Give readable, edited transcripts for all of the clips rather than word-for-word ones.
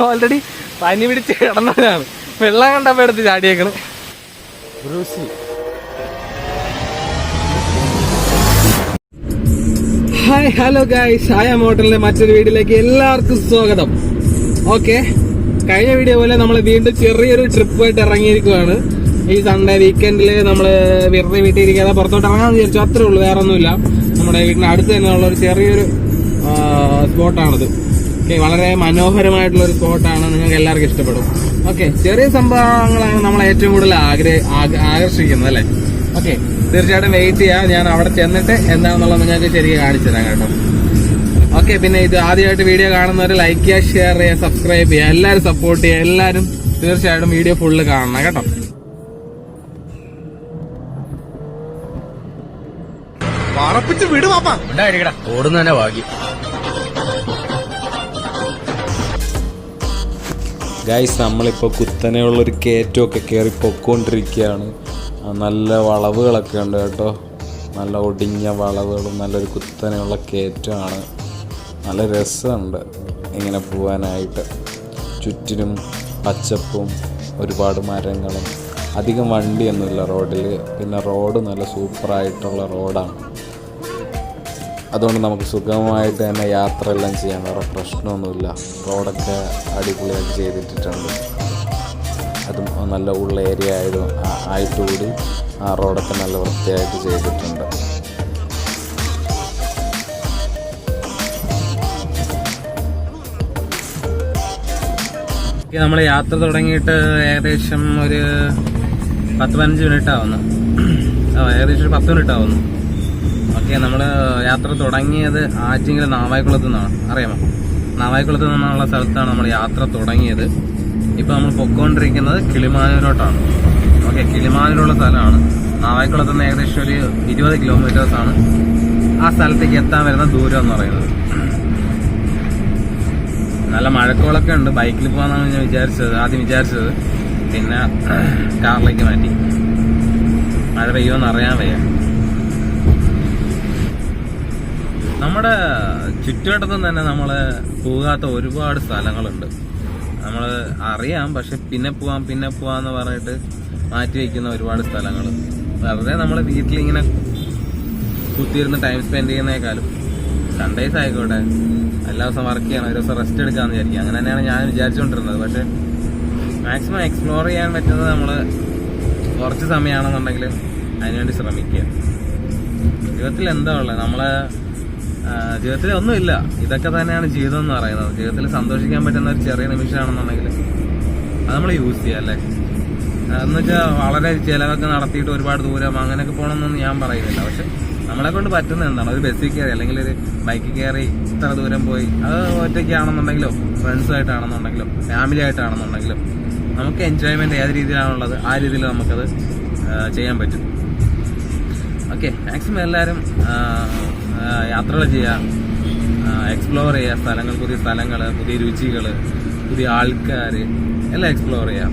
Already പനി പിടിച്ച് കിടന്നതാണ്. വെള്ളം കണ്ടപ്പോ എടുത്ത് ചാടിയേക്കണ്. ഹായ് ഹലോ ഗൈസ്, ഹായ മോട്ടലിന്റെ മറ്റൊരു വീഡിയോയിലേക്ക് എല്ലാവർക്കും സ്വാഗതം. ഓക്കെ, കഴിഞ്ഞ വീഡിയോ പോലെ നമ്മൾ വീണ്ടും ചെറിയൊരു ട്രിപ്പായിട്ട് ഇറങ്ങിയിരിക്കുകയാണ്. ഈ സൺഡേ വീക്കെൻഡില് നമ്മൾ വെറുതെ വീട്ടിൽ ഇരിക്കാതെ പുറത്തോട്ട് ഇറങ്ങാമെന്ന് വിചാരിച്ചു. അത്രേ ഉള്ളൂ, വേറെ ഒന്നുമില്ല. നമ്മുടെ വീടിന് അടുത്ത് തന്നെ ഉള്ള ഒരു ചെറിയൊരു സ്പോട്ടാണിത്. ഓക്കെ, വളരെ മനോഹരമായിട്ടുള്ളൊരു സ്പോട്ടാണ്, നിങ്ങൾക്ക് എല്ലാവർക്കും ഇഷ്ടപ്പെടും. ഓക്കെ, ചെറിയ സംഭവങ്ങളാണ് നമ്മളെ ഏറ്റവും കൂടുതൽ ആകർഷിക്കുന്നത് അല്ലേ. ഓക്കെ, തീർച്ചയായിട്ടും വെയിറ്റ് ചെയ്യാം. ഞാൻ അവിടെ ചെന്നിട്ട് എന്താണെന്നുള്ളത് നിങ്ങൾക്ക് ശരിക്കും കാണിച്ചു തരാം കേട്ടോ. ഓക്കെ, പിന്നെ ഇത് ആദ്യമായിട്ട് വീഡിയോ കാണുന്നവർ ലൈക്ക് ചെയ്യുക, ഷെയർ ചെയ്യുക, സബ്സ്ക്രൈബ് ചെയ്യുക, എല്ലാവരും സപ്പോർട്ട് ചെയ്യുക. എല്ലാവരും തീർച്ചയായിട്ടും വീഡിയോ ഫുള്ള് കാണണം കേട്ടോ. ഓടുന്ന തന്നെ ഭാഗ്യം. ഗൈസ്, നമ്മളിപ്പോൾ കുത്തനെയുള്ളൊരു കയറ്റമൊക്കെ കയറി പൊക്കോണ്ടിരിക്കുകയാണ്. നല്ല വളവുകളൊക്കെ ഉണ്ട് കേട്ടോ, നല്ല ഒടിഞ്ഞ വളവുകളും നല്ലൊരു കുത്തനെയുള്ള കയറ്റമാണ്. നല്ല രസമുണ്ട് ഇങ്ങനെ പോകാനായിട്ട്. ചുറ്റിനും പച്ചപ്പും ഒരുപാട് മരങ്ങളും, അധികം വണ്ടിയൊന്നുമില്ല റോഡിൽ. പിന്നെ റോഡ് നല്ല സൂപ്പറായിട്ടുള്ള റോഡാണ്. അതുകൊണ്ട് നമുക്ക് സുഗമമായിട്ട് തന്നെ യാത്രയെല്ലാം ചെയ്യാൻ, വേറെ പ്രശ്നമൊന്നുമില്ല. റോഡൊക്കെ അടിപൊളിയായിട്ട് ചെയ്തിട്ടുണ്ട്. അതും നല്ല ഉള്ള ഏരിയ ആയിട്ടുകൂടി ആ റോഡൊക്കെ നല്ല വൃത്തിയായിട്ട് ചെയ്തിട്ടുണ്ട്. നമ്മൾ യാത്ര തുടങ്ങിയിട്ട് ഏകദേശം ഒരു 10-15 മിനിറ്റ് ആവുന്നു. ഏകദേശം ഒരു 10 മിനിറ്റ് ആവുന്നു. ഓക്കെ, നമ്മൾ യാത്ര തുടങ്ങിയത് ആറ്റിങ്ങൽ നാവായിക്കുളത്തു നിന്നാണ്. അറിയാമോ? നാവായിക്കുളത്ത് നിന്നുള്ള സ്ഥലത്താണ് നമ്മൾ യാത്ര തുടങ്ങിയത്. ഇപ്പോൾ നമ്മൾ പൊക്കോണ്ടിരിക്കുന്നത് കിളിമാനൂരോട്ടാണ്. ഓക്കെ, കിളിമാനൂരുള്ള സ്ഥലമാണ്. നാവായിക്കുളത്ത് നിന്ന് ഏകദേശം ഒരു 20 കിലോമീറ്റേഴ്സാണ് ആ സ്ഥലത്തേക്ക് എത്താൻ വരുന്ന ദൂരം എന്ന് പറയുന്നത്. നല്ല മഴക്കോളൊക്കെ ഉണ്ട്. ബൈക്കിൽ പോകാമെന്നാണ് ഞാൻ ആദ്യം വിചാരിച്ചത്. പിന്നെ കാറിലേക്ക് മാറ്റി. മഴ പെയ്യുമെന്ന് അറിയാൻ വയ്യ. നമ്മുടെ ചുറ്റുവട്ടത്തും തന്നെ നമ്മൾ പോകാത്ത ഒരുപാട് സ്ഥലങ്ങളുണ്ട്. നമ്മൾ അറിയാം, പക്ഷെ പിന്നെ പോവാന്ന് പറഞ്ഞിട്ട് മാറ്റി വയ്ക്കുന്ന ഒരുപാട് സ്ഥലങ്ങൾ. വെറുതെ നമ്മൾ വീട്ടിലിങ്ങനെ കുത്തിയിരുന്ന് ടൈം സ്പെൻഡ് ചെയ്യുന്നേക്കാളും സൺഡേസ് ആയിക്കോട്ടെ, എല്ലാ ദിവസം വർക്ക് ചെയ്യണം, ഒരു ദിവസം റെസ്റ്റ് എടുക്കാമെന്ന് വിചാരിക്കും. അങ്ങനെ തന്നെയാണ് ഞാൻ വിചാരിച്ചുകൊണ്ടിരുന്നത്. പക്ഷെ മാക്സിമം എക്സ്പ്ലോർ ചെയ്യാൻ പറ്റുന്നത് നമ്മൾ കുറച്ച് സമയമാണെന്നുണ്ടെങ്കിൽ അതിനുവേണ്ടി ശ്രമിക്കുക. ജീവിതത്തിൽ എന്താ ഉള്ളത്? നമ്മളെ ജീവിതത്തിൽ ഒന്നുമില്ല, ഇതൊക്കെ തന്നെയാണ് ജീവിതം എന്ന് പറയുന്നത്. ജീവിതത്തിൽ സന്തോഷിക്കാൻ പറ്റുന്ന ഒരു ചെറിയ നിമിഷമാണെന്നുണ്ടെങ്കിൽ അത് നമ്മൾ യൂസ് ചെയ്യുക അല്ലേ. എന്ന് വെച്ചാൽ വളരെ ചിലവൊക്കെ നടത്തിയിട്ട് ഒരുപാട് ദൂരം അങ്ങനെയൊക്കെ പോകണമെന്നൊന്നും ഞാൻ പറയുന്നില്ല. പക്ഷെ നമ്മളെ കൊണ്ട് പറ്റുന്നത് എന്താണ്? ഒരു ബസ്സിൽ കയറി അല്ലെങ്കിൽ ഒരു ബൈക്കിൽ കയറി ഇത്ര ദൂരം പോയി, അത് ഒറ്റയ്ക്കാണെന്നുണ്ടെങ്കിലോ ഫ്രണ്ട്സുമായിട്ടാണെന്നുണ്ടെങ്കിലോ ഫാമിലി ആയിട്ടാണെന്നുണ്ടെങ്കിലും നമുക്ക് എൻജോയ്മെന്റ് ഏത് രീതിയിലാണുള്ളത് ആ രീതിയിൽ നമുക്കത് ചെയ്യാൻ പറ്റും. ഓക്കെ, മാക്സിമം എല്ലാവരും യാത്രകൾ ചെയ്യുക, എക്സ്പ്ലോർ ചെയ്യുക സ്ഥലങ്ങൾ, പുതിയ സ്ഥലങ്ങൾ, പുതിയ രുചികൾ, പുതിയ ആൾക്കാർ എല്ലാം എക്സ്പ്ലോർ ചെയ്യാം.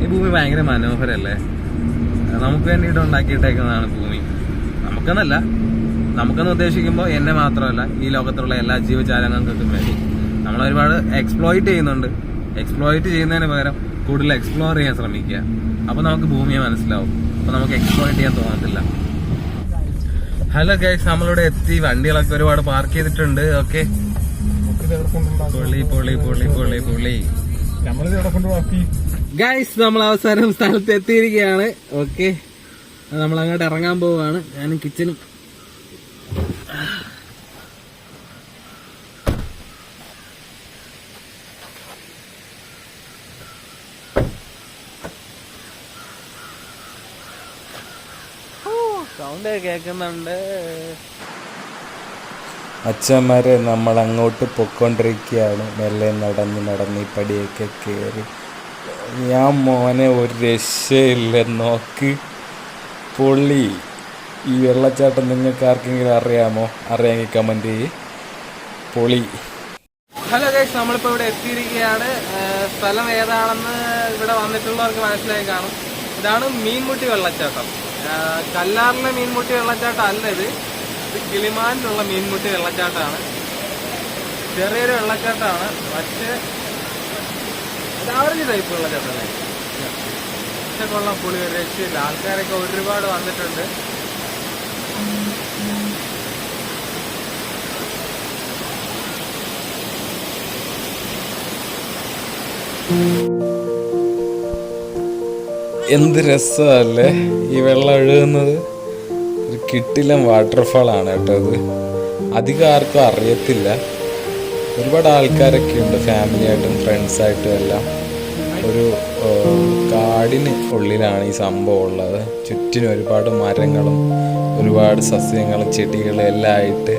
ഈ ഭൂമി ഭയങ്കര മനോഹരമല്ലേ? നമുക്ക് വേണ്ടിയിട്ട് ഉണ്ടാക്കിയിട്ടേക്കുന്നതാണ് ഭൂമി. നമുക്കെന്ന് ഉദ്ദേശിക്കുമ്പോൾ എന്നെ മാത്രമല്ല, ഈ ലോകത്തുള്ള എല്ലാ ജീവജാലങ്ങൾക്കും വേണ്ടി നമ്മൾ ഒരുപാട് എക്സ്പ്ലോയിറ്റ് ചെയ്യുന്നുണ്ട്. എക്സ്പ്ലോയിറ്റ് ചെയ്യുന്നതിന് പകരം കൂടുതൽ എക്സ്പ്ലോർ ചെയ്യാൻ ശ്രമിക്കുക. അപ്പോൾ നമുക്ക് ഭൂമിയെ മനസ്സിലാവും. അപ്പോൾ നമുക്ക് എക്സ്പ്ലോയിറ്റ് ചെയ്യാൻ തോന്നത്തില്ല. ഹലോ ഗൈസ്, നമ്മളിവിടെ എത്തി. വണ്ടികളൊക്കെ ഒരുപാട് പാർക്ക് ചെയ്തിട്ടുണ്ട്. ഓക്കെ, ഗൈസ്, നമ്മൾ അവസാനം സ്ഥലത്ത് എത്തിയിരിക്കുകയാണ്. ഓക്കെ, നമ്മൾ അങ്ങോട്ട് ഇറങ്ങാൻ പോവുകയാണ്. ഞാനും കിച്ചനും സൗണ്ട് കേൾക്കുന്നുണ്ട്. അച്ഛന്മാരെ, നമ്മൾ അങ്ങോട്ട് പൊയ്ക്കൊണ്ടിരിക്കുകയാണ്. മെല്ലെ നടന്ന് ഈ പടിയൊക്കെ കയറി. ഞാൻ മോനെ ഒരു രക്ഷയില്ല, നോക്ക് പൊള്ളി. ഈ വെള്ളച്ചാട്ടം നിങ്ങൾക്ക് ആർക്കെങ്കിലും അറിയാമോ? അറിയാമെങ്കിൽ കമൻറ്റ് ചെയ്യ്. പൊളി. ഹലോ ഗൈസ്, നമ്മളിപ്പോൾ ഇവിടെ എത്തിയിരിക്കുകയാണ്. സ്ഥലം ഏതാണെന്ന് ഇവിടെ വന്നിട്ടുള്ളവർക്ക് മനസ്സിലായി കാണും. ഇതാണ് മീൻമുട്ടി വെള്ളച്ചാട്ടം. കല്ലാറിലെ മീൻമുട്ടി വെള്ളച്ചാട്ടം അല്ല ഇത്. കിളിമാനിലുള്ള മീൻമുട്ടി വെള്ളച്ചാട്ടമാണ്. ചെറിയൊരു വെള്ളച്ചാട്ടമാണ്, പക്ഷേ ആവറേജ് ടൈപ്പ് വെള്ളച്ചാട്ടമല്ലേ, പക്ഷെ കൊള്ളാം, പുളി ഒരു രക്ഷയില്ല. ആൾക്കാരൊക്കെ ഒരുപാട് വന്നിട്ടുണ്ട്. എന്ത് രസമല്ലേ ഈ വെള്ളം ഒഴുകുന്നത്. ഒരു കിട്ടിലം വാട്ടർഫാളാണ് കേട്ടോ ഇത്. അധികം ആർക്കും അറിയത്തില്ല. ഒരുപാട് ആൾക്കാരൊക്കെ ഉണ്ട്, ഫാമിലിയായിട്ടും ഫ്രണ്ട്സായിട്ടും എല്ലാം. ഒരു കാടിന് ഉള്ളിലാണ് ഈ സംഭവം ഉള്ളത്. ചുറ്റിനും ഒരുപാട് മരങ്ങളും ഒരുപാട് സസ്യങ്ങളും ചെടികളും എല്ലാം ആയിട്ട്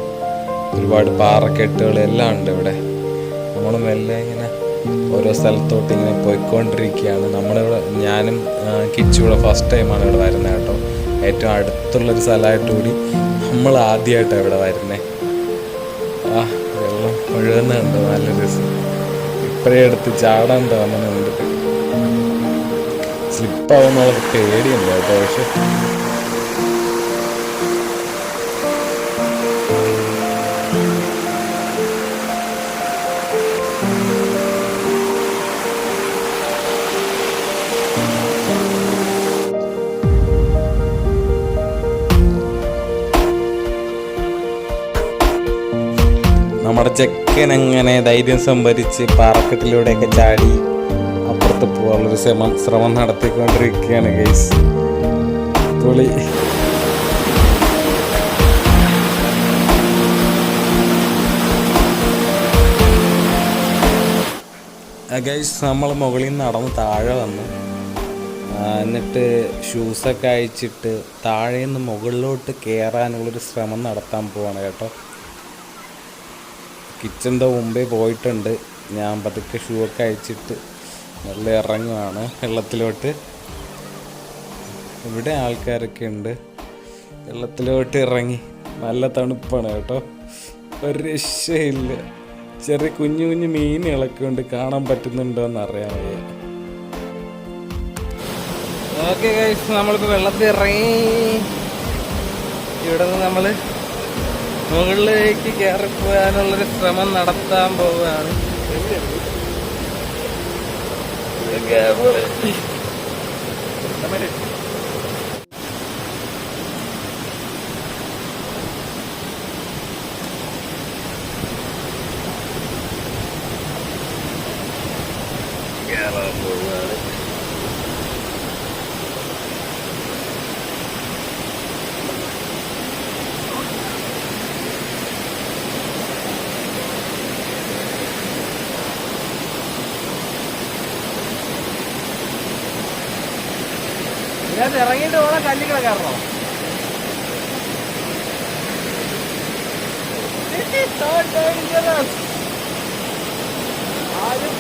ഒരുപാട് പാറക്കെട്ടുകളും എല്ലാം ഉണ്ട് ഇവിടെ. നമ്മൾ മെല്ലെ ഇങ്ങനെ ഓരോ സ്ഥലത്തോട്ട് ഇങ്ങനെ പോയിക്കൊണ്ടിരിക്കുകയാണ്. നമ്മളിവിടെ, ഞാനും കിച്ചുകൂടെ ഫസ്റ്റ് ടൈമാണ് ഇവിടെ വരുന്നത് കേട്ടോ. ഏറ്റവും അടുത്തുള്ളൊരു സ്ഥലമായിട്ട് കൂടി നമ്മൾ ആദ്യമായിട്ടാണ് ഇവിടെ വരുന്നത്. ആ വെള്ളം ഒഴുകുന്നുണ്ട്, നല്ല രസം. ഇപ്പഴേ എടുത്ത് ചാടാൻ തോന്നുന്നുണ്ട്. സ്ലിപ്പാവുന്നുള്ളത് പേടിയുണ്ട് കേട്ടോ. പക്ഷെ നമ്മുടെ ചെക്കൻ അങ്ങനെ ധൈര്യം സംഭരിച്ച് പാറക്കെട്ടിലൂടെയൊക്കെ ചാടി അപ്പുറത്ത് പോകാനുള്ളൊരു ശ്രമം നടത്തിക്കൊണ്ടിരിക്കുകയാണ് ഗൈസ്. പൊളി. ഗൈസ്, നമ്മൾ മുകളിൽ നിന്ന് നടന്ന് താഴെ വന്നു. എന്നിട്ട് ഷൂസൊക്കെ അയച്ചിട്ട് താഴെ നിന്ന് മുകളിലോട്ട് കയറാനുള്ളൊരു ശ്രമം നടത്താൻ പോവാണ് കേട്ടോ. കിച്ചൻ്റെ മുമ്പേ പോയിട്ടുണ്ട്. ഞാൻ പതുക്കെ ഷൂ ഒക്കെ അയച്ചിട്ട് നല്ല ഇറങ്ങുവാണ് വെള്ളത്തിലോട്ട്. ഇവിടെ ആൾക്കാരൊക്കെ ഉണ്ട്. വെള്ളത്തിലോട്ട് ഇറങ്ങി. നല്ല തണുപ്പാണ് കേട്ടോ, ഒരു രക്ഷയില്ല. ചെറിയ കുഞ്ഞു കുഞ്ഞു മീനുകളൊക്കെ ഉണ്ട്, കാണാൻ പറ്റുന്നുണ്ടോ എന്ന് അറിയാൻ വയ്യ. ഓക്കെ ഗൈസ്, നമ്മളിപ്പോൾ വെള്ളത്തിൽ ഇറങ്ങി. ഇവിടെ നിന്ന് നമ്മൾ മുകളിലേക്ക് കയറിപ്പോകാനുള്ളൊരു ശ്രമം നടത്താൻ പോവുകയാണ്. ഇതിനകത്ത് ഇറങ്ങിയിട്ട് പോകാൻ കല്ലിക്കട കയറണോ? ആരും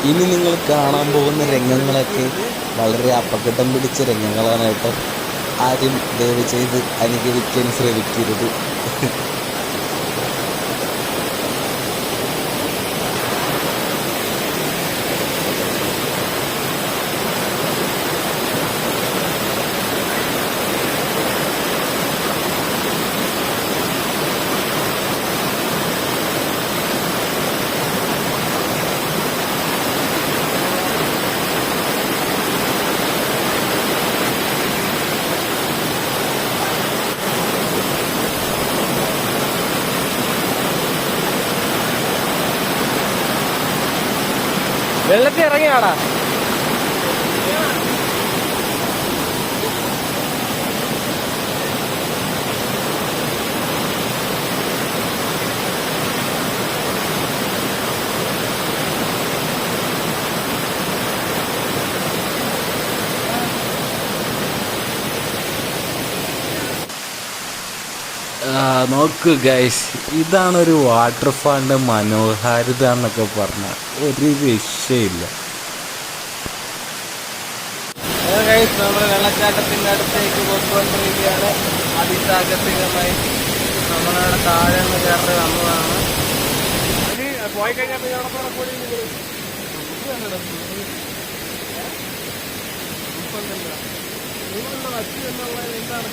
ഇനി നിങ്ങൾ കാണാൻ പോകുന്ന രംഗങ്ങളൊക്കെ വളരെ അപകടം പിടിച്ച രംഗങ്ങളാണ് കേട്ടോ. ആരും ദയവ് ചെയ്ത് അനുകരിക്കാൻ ശ്രമിക്കരുത്. വെള്ളത്തിൽ ഇറങ്ങിയാടാ. നോക്കൂ ഗൈസ്, ഇതാണൊരു വാട്ടർഫാളിൻ്റെ മനോഹാരിത എന്നൊക്കെ പറഞ്ഞാൽ ഒരു രക്ഷയില്ല. നമ്മൾ വെള്ളച്ചാട്ടത്തിൻ്റെ അടുത്തേക്ക് പോയിക്കൊണ്ടിരിക്കുകയാണ്. അതിസാഹസികമായി നമ്മളവിടെ താഴെ നിന്ന് കയറി വന്നതാണ്. പോയി കഴിഞ്ഞാൽ എന്താണ്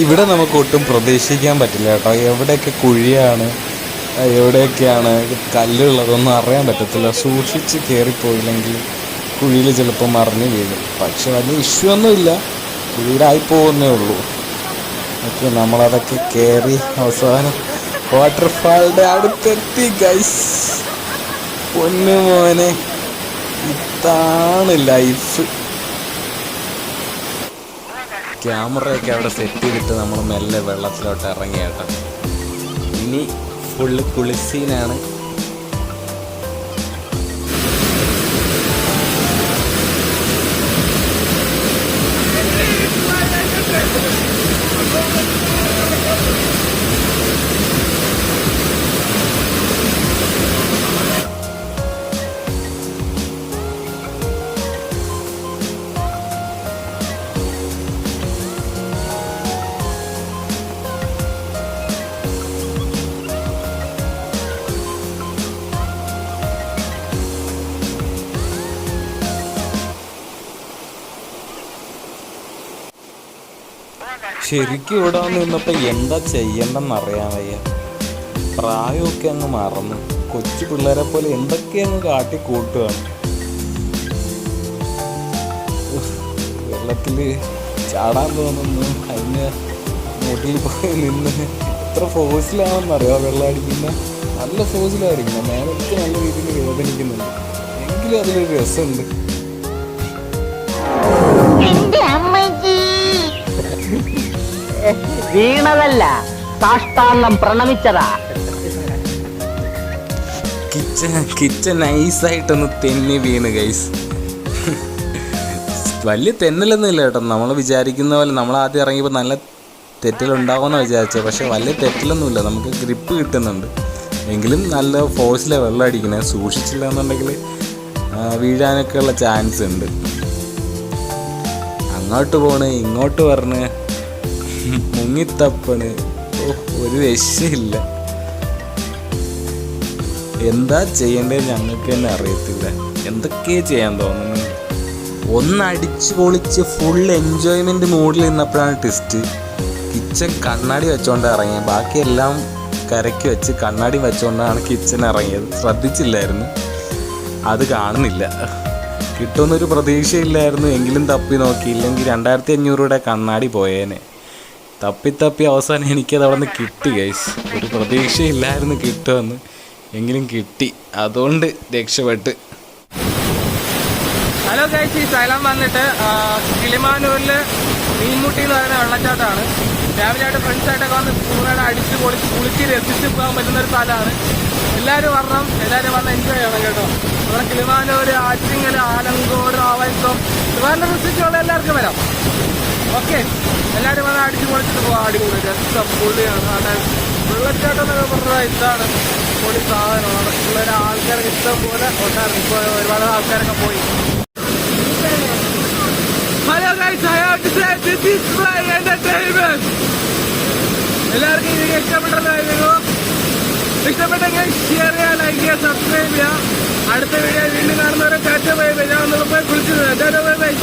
ഇവിടെ നമുക്ക് ഒട്ടും പ്രതീക്ഷിക്കാൻ പറ്റില്ല കേട്ടോ. എവിടെയൊക്കെ കുഴിയാണ്, എവിടെയൊക്കെയാണ് കല്ലുള്ളതൊന്നും അറിയാൻ പറ്റത്തില്ല. സൂക്ഷിച്ച് കയറിപ്പോയില്ലെങ്കിൽ കുഴിയിൽ ചിലപ്പോൾ മറിഞ്ഞ് വീഴും. പക്ഷെ വലിയ ഇഷ്യൂ ഒന്നുമില്ല, കുഴിയിലായി പോകുന്നേ ഉള്ളൂ. ഓക്കെ, നമ്മളതൊക്കെ കയറി അവസാനം വാട്ടർഫാളിൻ്റെ അടുത്തെത്തി ഗൈസ്. പൊന്നു മോനെ, ഇതാണ് ലൈഫ്. ക്യാമറയൊക്കെ അവിടെ സെറ്റ് ചെയ്തിട്ട് നമ്മൾ മെല്ലെ വെള്ളത്തിലോട്ട് ഇറങ്ങി കേട്ടോ. ഇനി ഫുള്ള് കുളിസീനാണ്. ശരിക്കും ഇവിടെ വന്ന് നിന്നപ്പോൾ എന്താ ചെയ്യണ്ടെന്നറിയാൻ വയ്യ. പ്രായമൊക്കെ അങ്ങ് മറന്നു. കൊച്ചു പിള്ളേരെ പോലെ എന്തൊക്കെ അങ്ങ് കാട്ടിക്കൂട്ടുകയാണ്. വെള്ളത്തിൽ ചാടാൻ തോന്നുന്നു. അതിന് മുട്ടിൽ പോയി നിന്ന് എത്ര ഫോഴ്സിലാണെന്നറിയാം വെള്ളം അടിക്കുന്ന. നല്ല ഫോഴ്സിലായിരിക്കും. മേലൊക്കെ നല്ല രീതിയിൽ വേദനിക്കുന്നുണ്ട്. എങ്കിലും അതിലൊരു രസമുണ്ട്. വീണതല്ല, സാഷ്ടാംഗം പ്രണമിച്ചതാ. കിച്ചൻ നൈസായിട്ടൊന്ന് തെന്നി വീണ് ഗൈസ്. വലിയ തെന്നലൊന്നും ഇല്ല കേട്ടോ. നമ്മൾ വിചാരിക്കുന്ന പോലെ നമ്മൾ ആദ്യം ഇറങ്ങിയപ്പോൾ നല്ല തെറ്റലുണ്ടാവുമെന്ന് വിചാരിച്ചത്. പക്ഷെ വലിയ തെറ്റലൊന്നുമില്ല, നമുക്ക് ഗ്രിപ്പ് കിട്ടുന്നുണ്ട്. എങ്കിലും നല്ല ഫോഴ്സിലാണ് വെള്ളം അടിക്കുന്നത്. സൂക്ഷിച്ചില്ല എന്നുണ്ടെങ്കിൽ വീഴാനൊക്കെ ഉള്ള ചാൻസ് ഉണ്ട്. അങ്ങോട്ട് പോണ്, ഇങ്ങോട്ട് പറഞ്ഞ് മുങ്ങിത്തപ്പണ്. ഒരു രക്ഷയില്ല. എന്താ ചെയ്യേണ്ടത് ഞങ്ങൾക്ക് തന്നെ അറിയത്തില്ല. എന്തൊക്കെയാ ചെയ്യാൻ തോന്നുന്നു. ഒന്നടിച്ച് പൊളിച്ച് ഫുൾ എൻജോയ്മെൻറ്റ് മൂഡിൽ നിന്നപ്പോഴാണ് ട്വിസ്റ്റ്. കിച്ചൻ കണ്ണാടി വെച്ചോണ്ട് ഇറങ്ങിയത്. ബാക്കിയെല്ലാം കരയ്ക്ക് വെച്ച് കണ്ണാടി വെച്ചുകൊണ്ടാണ് കിച്ചൻ ഇറങ്ങിയത്. ശ്രദ്ധിച്ചില്ലായിരുന്നു, അത് കാണുന്നില്ല. കിട്ടുമെന്നൊരു പ്രതീക്ഷയില്ലായിരുന്നു. എങ്കിലും തപ്പി നോക്കി. ഇല്ലെങ്കിൽ 2500 രൂപയുടെ കണ്ണാടി പോയേനെ. തപ്പി അവസാനം എനിക്കത് അവിടെ നിന്ന് കിട്ടി ഗൈസ്. ഒരു പ്രതീക്ഷയില്ലായിരുന്നു കിട്ടുമെന്ന്, എങ്കിലും കിട്ടി. അതുകൊണ്ട് രക്ഷപ്പെട്ട്. ഹലോ ഗൈസ്, ഈ സ്ഥലം വന്നിട്ട് കിളിമാനൂരിൽ മീൻമുട്ടി എന്ന് പറയുന്ന വെള്ളച്ചാട്ടമാണ്. ഫാമിലിയായിട്ട് ഫ്രണ്ട്സായിട്ടൊക്കെ വന്ന് കൂടുതലായിട്ട് അടിച്ച് പൊളിച്ച് കുളിച്ച് രസിച്ച് പോകാൻ പറ്റുന്നൊരു സ്ഥലമാണ്. എല്ലാവരും വരണം, എല്ലാവരും വന്ന് എൻജോയ് ചെയ്യണം കേട്ടോ. നമ്മുടെ കിളിമാനൂർ, ആറ്റിങ്ങൽ, ആലങ്കോട്, ആവൈക്കം, ഇതുപോലെ റിസിറ്റുള്ള എല്ലാവർക്കും വരാം. ഓക്കെ, എല്ലാവരും വന്ന് അടിച്ച് പൊളിച്ചിട്ട് പോകാം. അടിപൊളി രസം പൊളിയാണ്. അതായത് വെള്ളച്ചാട്ടം എന്നൊക്കെ പറഞ്ഞാൽ ഇതാണ് പൊളി സാധനമാണ്. പിള്ളേരെ ആൾക്കാരൊക്കെ ഇഷ്ടം പോലെ ഉണ്ടായിരുന്നു. ഇപ്പോൾ ഒരുപാട് ആൾക്കാരൊക്കെ പോയി. Hello guys, I have to say this is my entertainment. എല്ലാവർക്കും ഈ വീഡിയോ ഇഷ്ടപ്പെട്ടതായിരുന്നു. ഇഷ്ടപ്പെട്ടെങ്കിൽ ഷെയർ ചെയ്യുക, ലൈക്ക് ചെയ്യുക, സബ്സ്ക്രൈബ് ചെയ്യുക. അടുത്ത വീഡിയോ വീണ്ടും കാണുന്നവരെ ടാറ്റ ബൈ ബൈ. ഞാൻ ഒന്ന് പോയി കുളിച്ചത്. Tata bye bye.